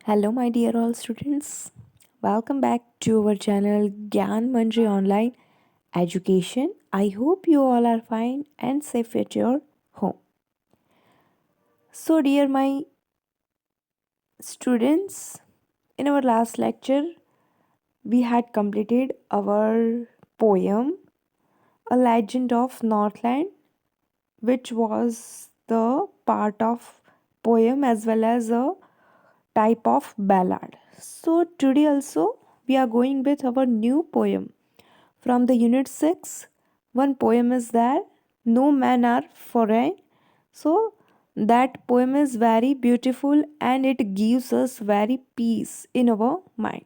Hello, my dear all students. Welcome back to our channel Gyan Manji Online Education. I hope you all are fine and safe at your home. So, dear my students, in our last lecture, we had completed our poem, A Legend of Northland, which was the part of poem as well as a type of ballad. So, today also, we are going with our new poem from the unit 6. One poem is there, No Men Are Foreign. So, that poem is very beautiful and it gives us very peace in our mind.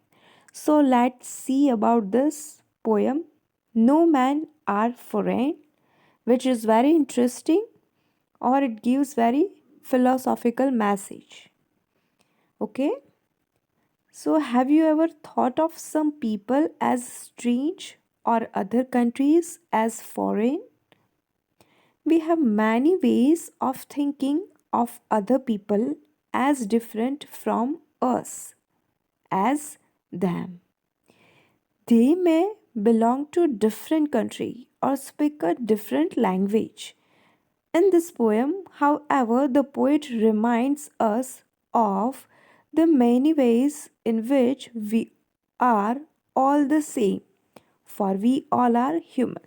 So, let's see about this poem, No Men Are Foreign, which is very interesting or it gives very philosophical message. Okay? So, have you ever thought of some people as strange or other countries as foreign? We have many ways of thinking of other people as different from us, as them. They may belong to a different country or speak a different language. In this poem, however, the poet reminds us of the many ways in which we are all the same, for we all are human.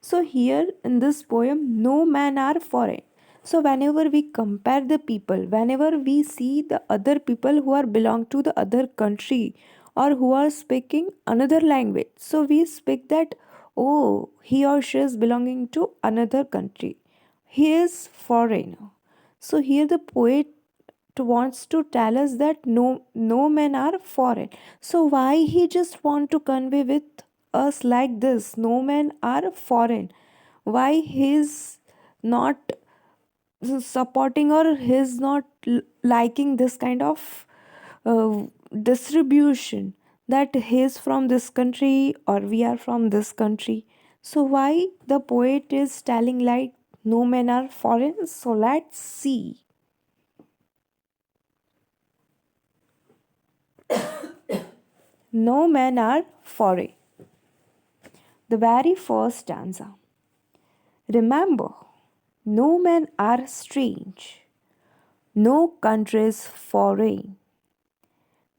So, here in this poem, no man are foreign. So, whenever we compare the people, whenever we see the other people who are belong to the other country or who are speaking another language, so we speak that, oh, he or she is belonging to another country. He is foreigner. So, here the poet wants to tell us that no men are foreign. So why he just want to convey with us like this, no men are foreign? Why he's not supporting or he's not liking this kind of uh, distribution that he's from this country or we are from this country? So why the poet is telling like no men are foreign? So let's see. No men are foreign. The very first stanza. Remember, no men are strange, no countries foreign.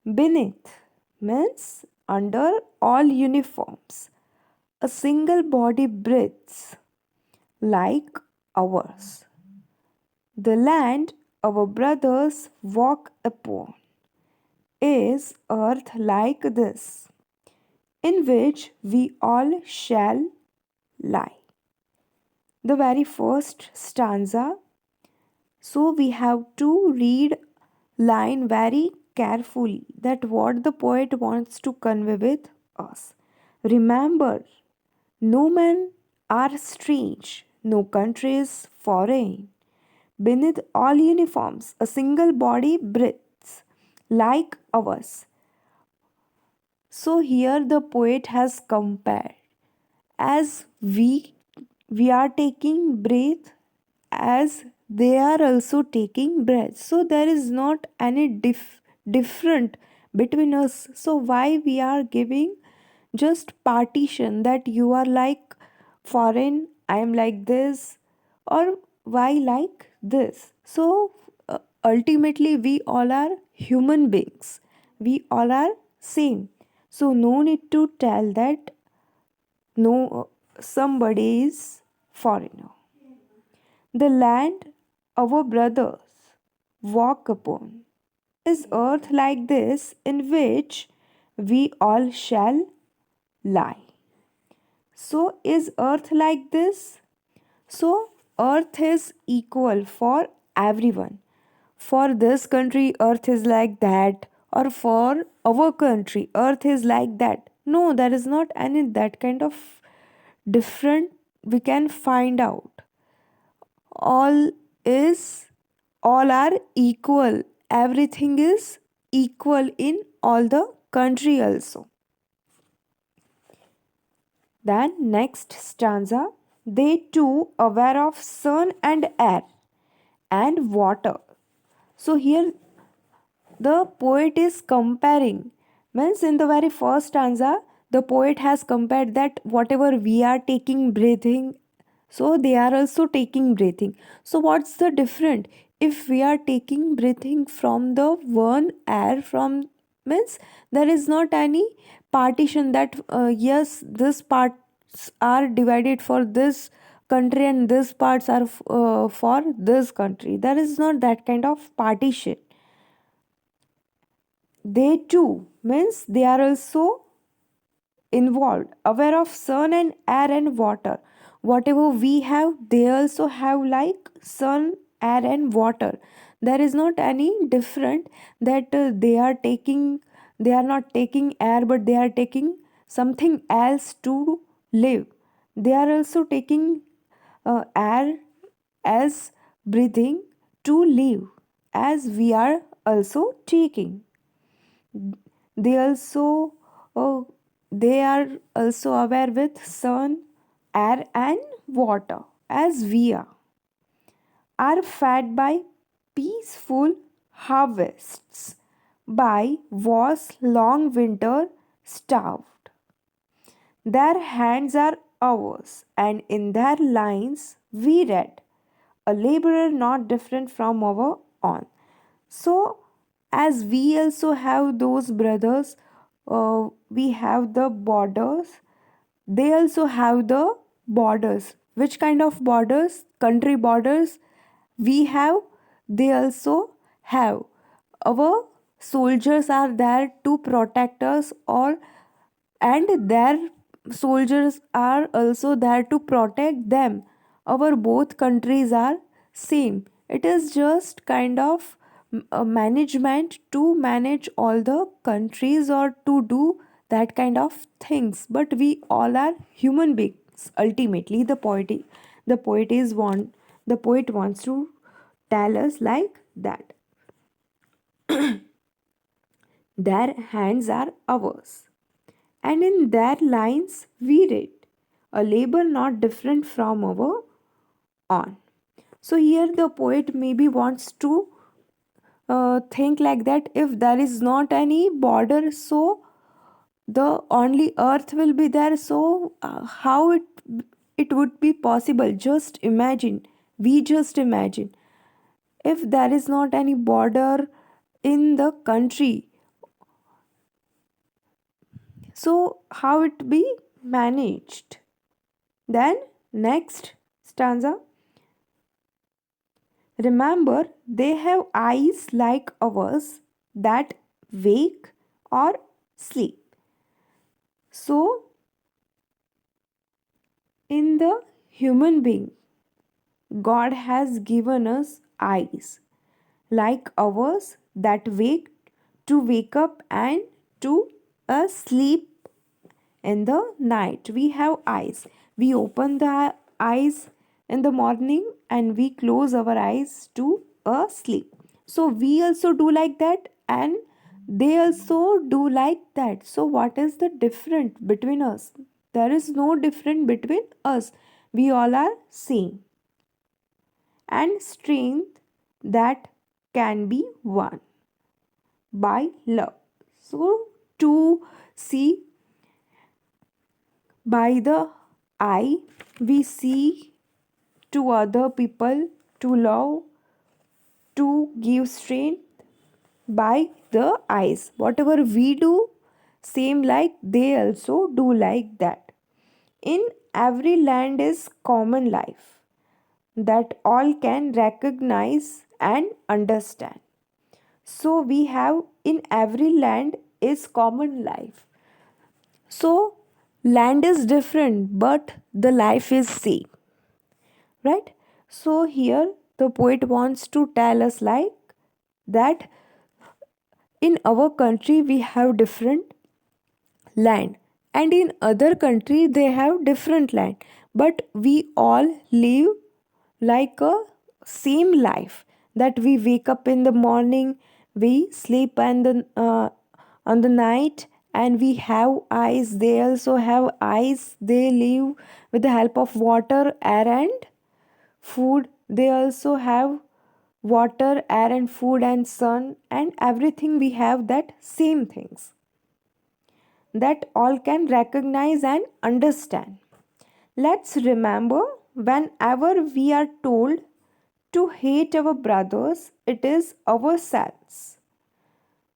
Beneath means under all uniforms, a single body breathes like ours. The land our brothers walk upon is earth like this, in which we all shall lie. The very first stanza. So we have to read line very carefully that what the poet wants to convey with us. Remember, no men are strange, no country is foreign. Beneath all uniforms, a single body breathes like ours. So here the poet has compared as we are taking breath as they are also taking breath, so there is not any different between us. So why we are giving just partition that you are like foreign, I am like this, or why like this? So ultimately we all are human beings, we all are same. So no need to tell that no somebody is foreigner. The land our brothers walk upon is earth like this, in which we all shall lie. So is earth like this? So earth is equal for everyone. For this country earth is like that, or for our country earth is like that. No, there is not any that kind of different we can find out. All is all are equal. Everything is equal in all the country also. Then next stanza, they too aware of sun and air and water. So here the poet is comparing, means in the very first stanza the poet has compared that whatever we are taking breathing, so they are also taking breathing. So what's the different? If we are taking breathing from the one air from, means there is not any partition that yes, this parts are divided for this country and this parts are for this country. There is not that kind of partition. They too, means they are also involved, aware of sun and air and water. Whatever we have, they also have, like sun, air and water. There is not any different that they are not taking air, but they are taking something else to live. They are also taking air as breathing to live, as we are also taking. They also uh, they are also aware with sun, air and water, as we are fed by peaceful harvests, by vast long winter starved. Their hands are ours, and in their lines we read, a laborer not different from our own. So, as we also have those brothers, we have the borders, they also have the borders. Which kind of borders? Country borders we have, they also have. Our soldiers are there to protect us, or and their soldiers are also there to protect them. Our both countries are same. It is just kind of management to manage all the countries or to do that kind of things, but we all are human beings. Ultimately the poet wants to tell us like that. Their hands are ours, and in their lines we read, a labor not different from our own. So here the poet maybe wants to think like that, if there is not any border, so the only earth will be there. So how it would be possible? Just imagine, we just imagine, if there is not any border in the country, so how it be managed? Then next stanza, remember they have eyes like ours that wake or sleep. So in the human being, God has given us eyes like ours that wake up and to sleep. In the night we have eyes, we open the eyes in the morning and we close our eyes to sleep. So we also do like that, and they also do like that. So what is the difference between us? There is no difference between us. We all are same, and strength that can be won by love. So to see by the eye, we see to other people, to love, to give strength by the eyes. Whatever we do, same like they also do like that. In every land is common life that all can recognize and understand. So we have in every land is common life. So land is different, but the life is same, right? So here the poet wants to tell us like that in our country we have different land, and in other country they have different land, but we all live like a same life, that we wake up in the morning, we sleep and on the night, and we have eyes, they also have eyes, they live with the help of water, air and food. They also have water, air, and food, and sun, and everything we have, that same things that all can recognize and understand. Let's remember, whenever we are told to hate our brothers, it is ourselves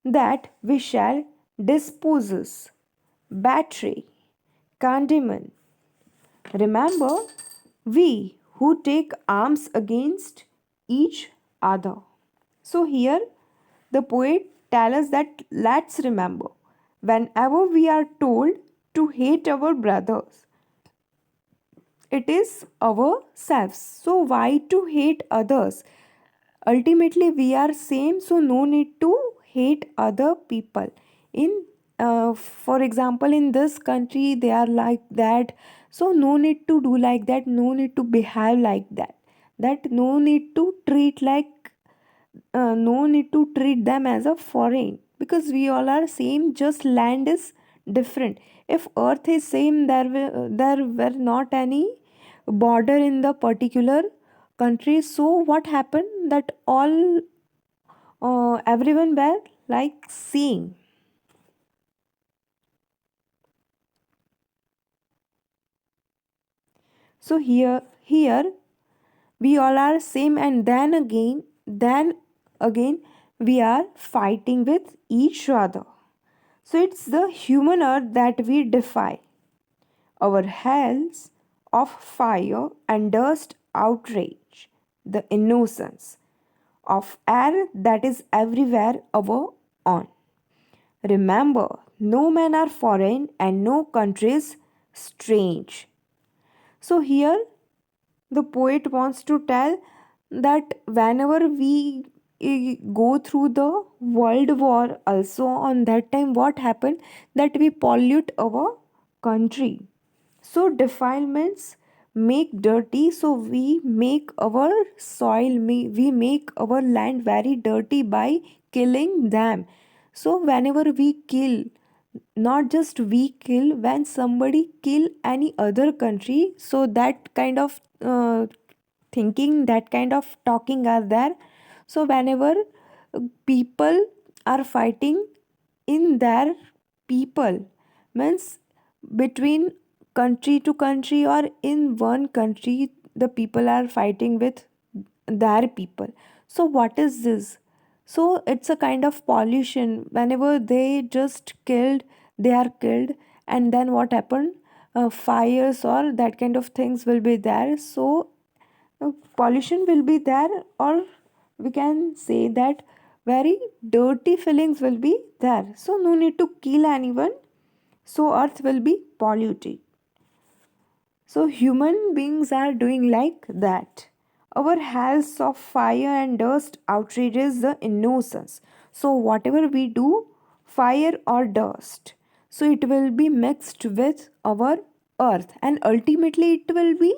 that we shall dispose, betray, condemn. Remember, we who take arms against each other. So here the poet tells us that let's remember, whenever we are told to hate our brothers, it is ourselves. So why to hate others? Ultimately we are same, so no need to hate other people. In for example, in this country they are like that, so no need to do like that, no need to behave like that, that no need to treat like no need to treat them as a foreign, because we all are same, just land is different. If earth is same, there were not any border in the particular country. So what happened, that all everyone were like seeing. So here we all are same, and then again we are fighting with each other. So it's the human earth that we defy. Our hells of fire and dust outrage the innocence of air that is everywhere our own. Remember, no men are foreign and no country is strange. So here the poet wants to tell that whenever we go through the world war also, on that time what happened, that we pollute our country. So defilements make dirty, so we make our soil, we make our land very dirty by killing them. So whenever we kill, not just we kill, when somebody kill any other country, so that kind of thinking, that kind of talking are there. So whenever people are fighting in their people, means between country to country, or in one country the people are fighting with their people. So what is this? So it's a kind of pollution. Whenever they just killed, they are killed, and then what happened, fires or that kind of things will be there. So pollution will be there, or we can say that very dirty feelings will be there. So no need to kill anyone, so earth will be polluted. So human beings are doing like that. Our hells of fire and dust outrages the innocence. So whatever we do, fire or dust, so it will be mixed with our earth, and ultimately it will be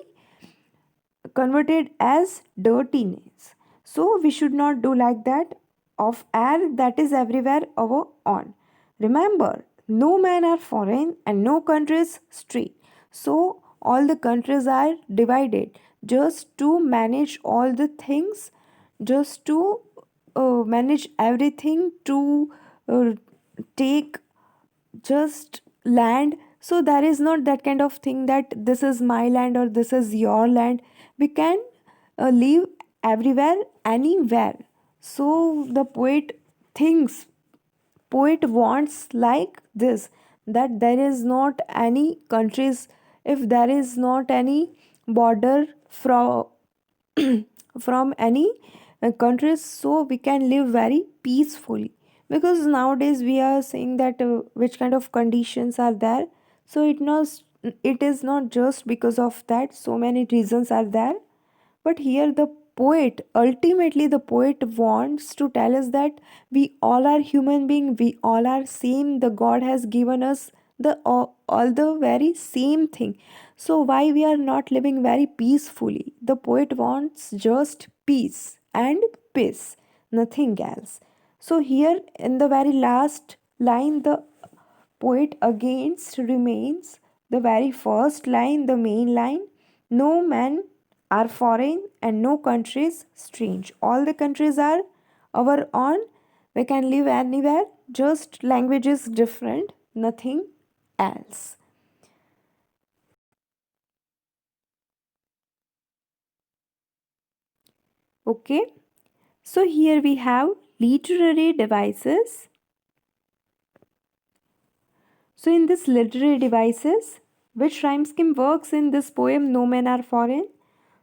converted as dirtiness. So we should not do like that. Of air that is everywhere our own. Remember, no man are foreign and no country is street. So all the countries are divided just to manage all the things, just to manage everything, to uh, take just land. So there is not that kind of thing that this is my land or this is your land. We can live everywhere, anywhere. So the thinks poet wants like this, that there is not any countries, if there is not any border from from any countries, so we can live very peacefully. Because nowadays we are saying that which kind of conditions are there. So it is not just because of that, so many reasons are there. But here the poet, ultimately the poet wants to tell us that we all are human being, we all are same. The God has given us the all the very same thing. So why we are not living very peacefully? The poet wants just peace and peace, nothing else. So here in the very last line, the poet against remains the very first line, the main line. No man are foreign and no country is strange. All the countries are our own. We can live anywhere, just language is different, nothing else. Okay, so here we have literary devices. So in this literary devices, which rhyme scheme works in this poem No Men Are Foreign?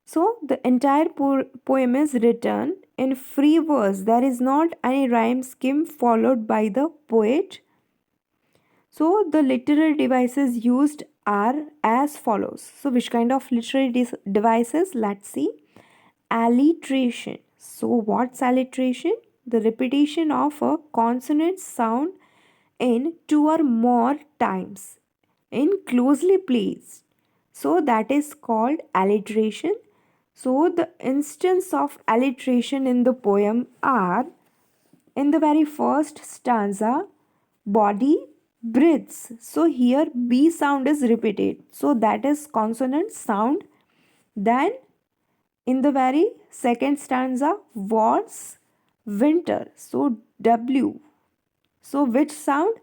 So the entire poem is written in free verse. There is not any rhyme scheme followed by the poet. So the literary devices used are as follows. So which kind of literary devices? Let's see. Alliteration. So what's alliteration? The repetition of a consonant sound in two or more times in closely placed. So that is called alliteration. So the instance of alliteration in the poem are in the very first stanza, body breathes. So here B sound is repeated. So that is consonant sound. Then in the very second stanza, was winter. So W. So which sound?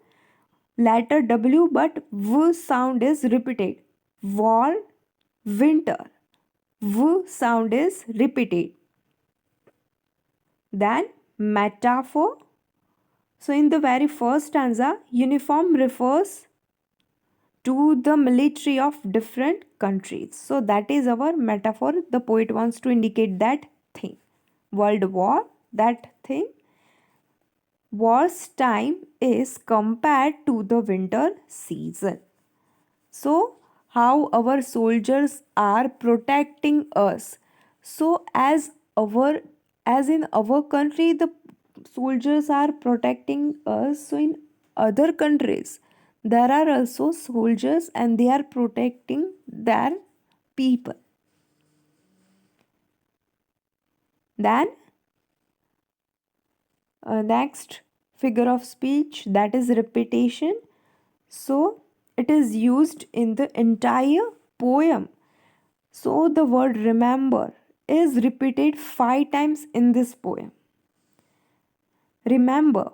Letter W but V sound is repeated. Wall, winter. V sound is repeated. Then metaphor. So in the very first stanza, uniform refers to the military of different countries. So that is our metaphor. The poet wants to indicate that thing. World War, that thing. War's time is compared to the winter season. So how our soldiers are protecting us. So as in our country the soldiers are protecting us, so in other countries there are also soldiers and they are protecting their people. Then next figure of speech, that is repetition. So it is used in the entire poem. So the word remember is repeated 5 times in this poem. Remember,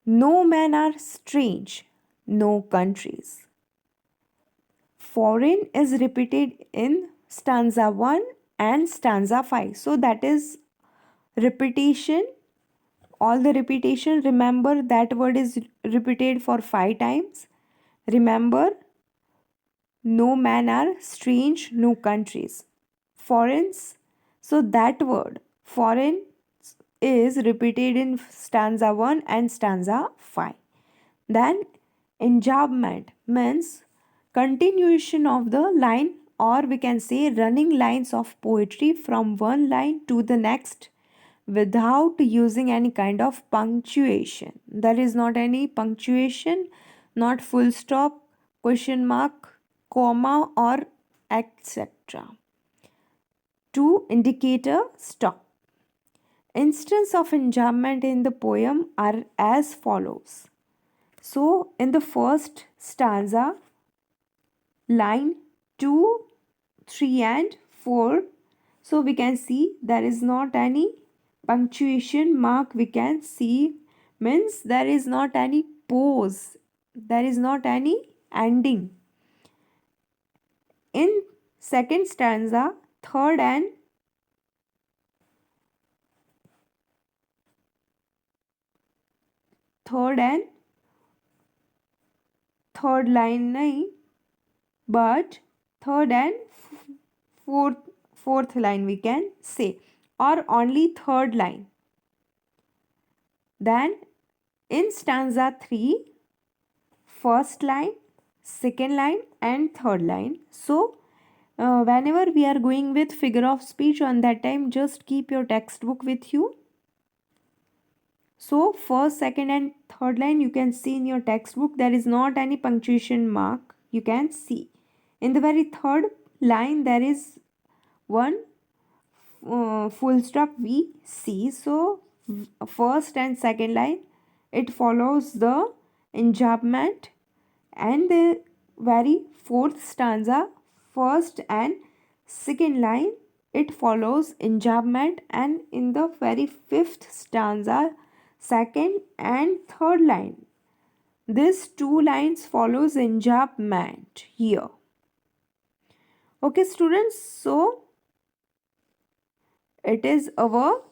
no men are strange, no countries. Foreign is repeated in stanza 1 and stanza 5. So that is repetition. All the repetition, remember that word is repeated for 5 times. Remember, no man are strange, no countries. Foreigns. So that word, foreign, is repeated in stanza 1 and stanza 5. Then enjambment means continuation of the line, or we can say running lines of poetry from one line to the next without using any kind of punctuation. There is not any punctuation, not full stop, question mark, comma, or etc. To indicate a stop. Instances of enjambment in the poem are as follows. So, in the first stanza, line 2, 3, and 4, so we can see there is not any punctuation mark, we can see, means there is not any pause, there is not any ending. In second stanza, third and third line nahi, but third and fourth fourth line we can say, or only third line. Then in stanza 3, first line, second line, and third line. So whenever we are going with figure of speech, on that time just keep your textbook with you. So first, second, and third line you can see in your textbook, there is not any punctuation mark, you can see. In the very third line there is one full stop we see. So first and second line, it follows the enjambment. And the very fourth stanza, first and second line, it follows enjambment, and in the very fifth stanza, second and third line, these two lines follows enjambment here. Okay, students, so it is our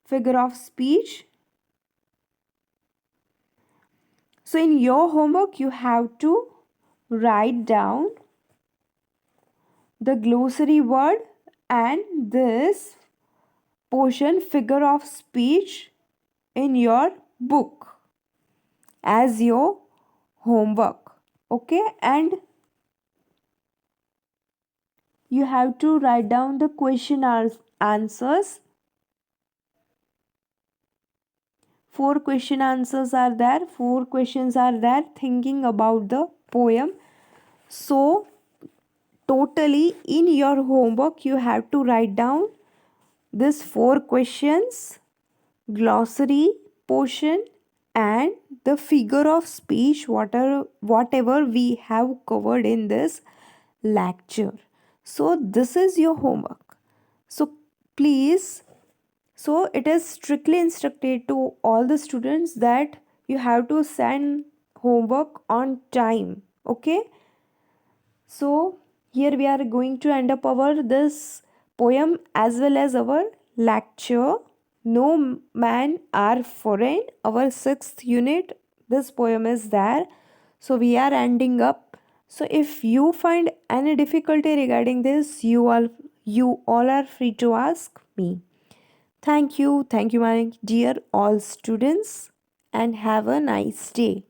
figure of speech. So in your homework, you have to write down the glossary word and this portion figure of speech in your book as your homework. Okay, and you have to write down the question answers. 4 question answers are there, 4 questions are there thinking about the poem. So totally in your homework you have to write down this 4 questions, glossary portion, and the figure of speech, whatever we have covered in this lecture. So this is your homework. So please, so it is strictly instructed to all the students that you have to send homework on time. Okay, so here we are going to end up our this poem as well as our lecture. No man are foreign. Our sixth unit, this poem is there. So we are ending up. So if you find any difficulty regarding this, you all are free to ask me. Thank you, my dear all students, and have a nice day.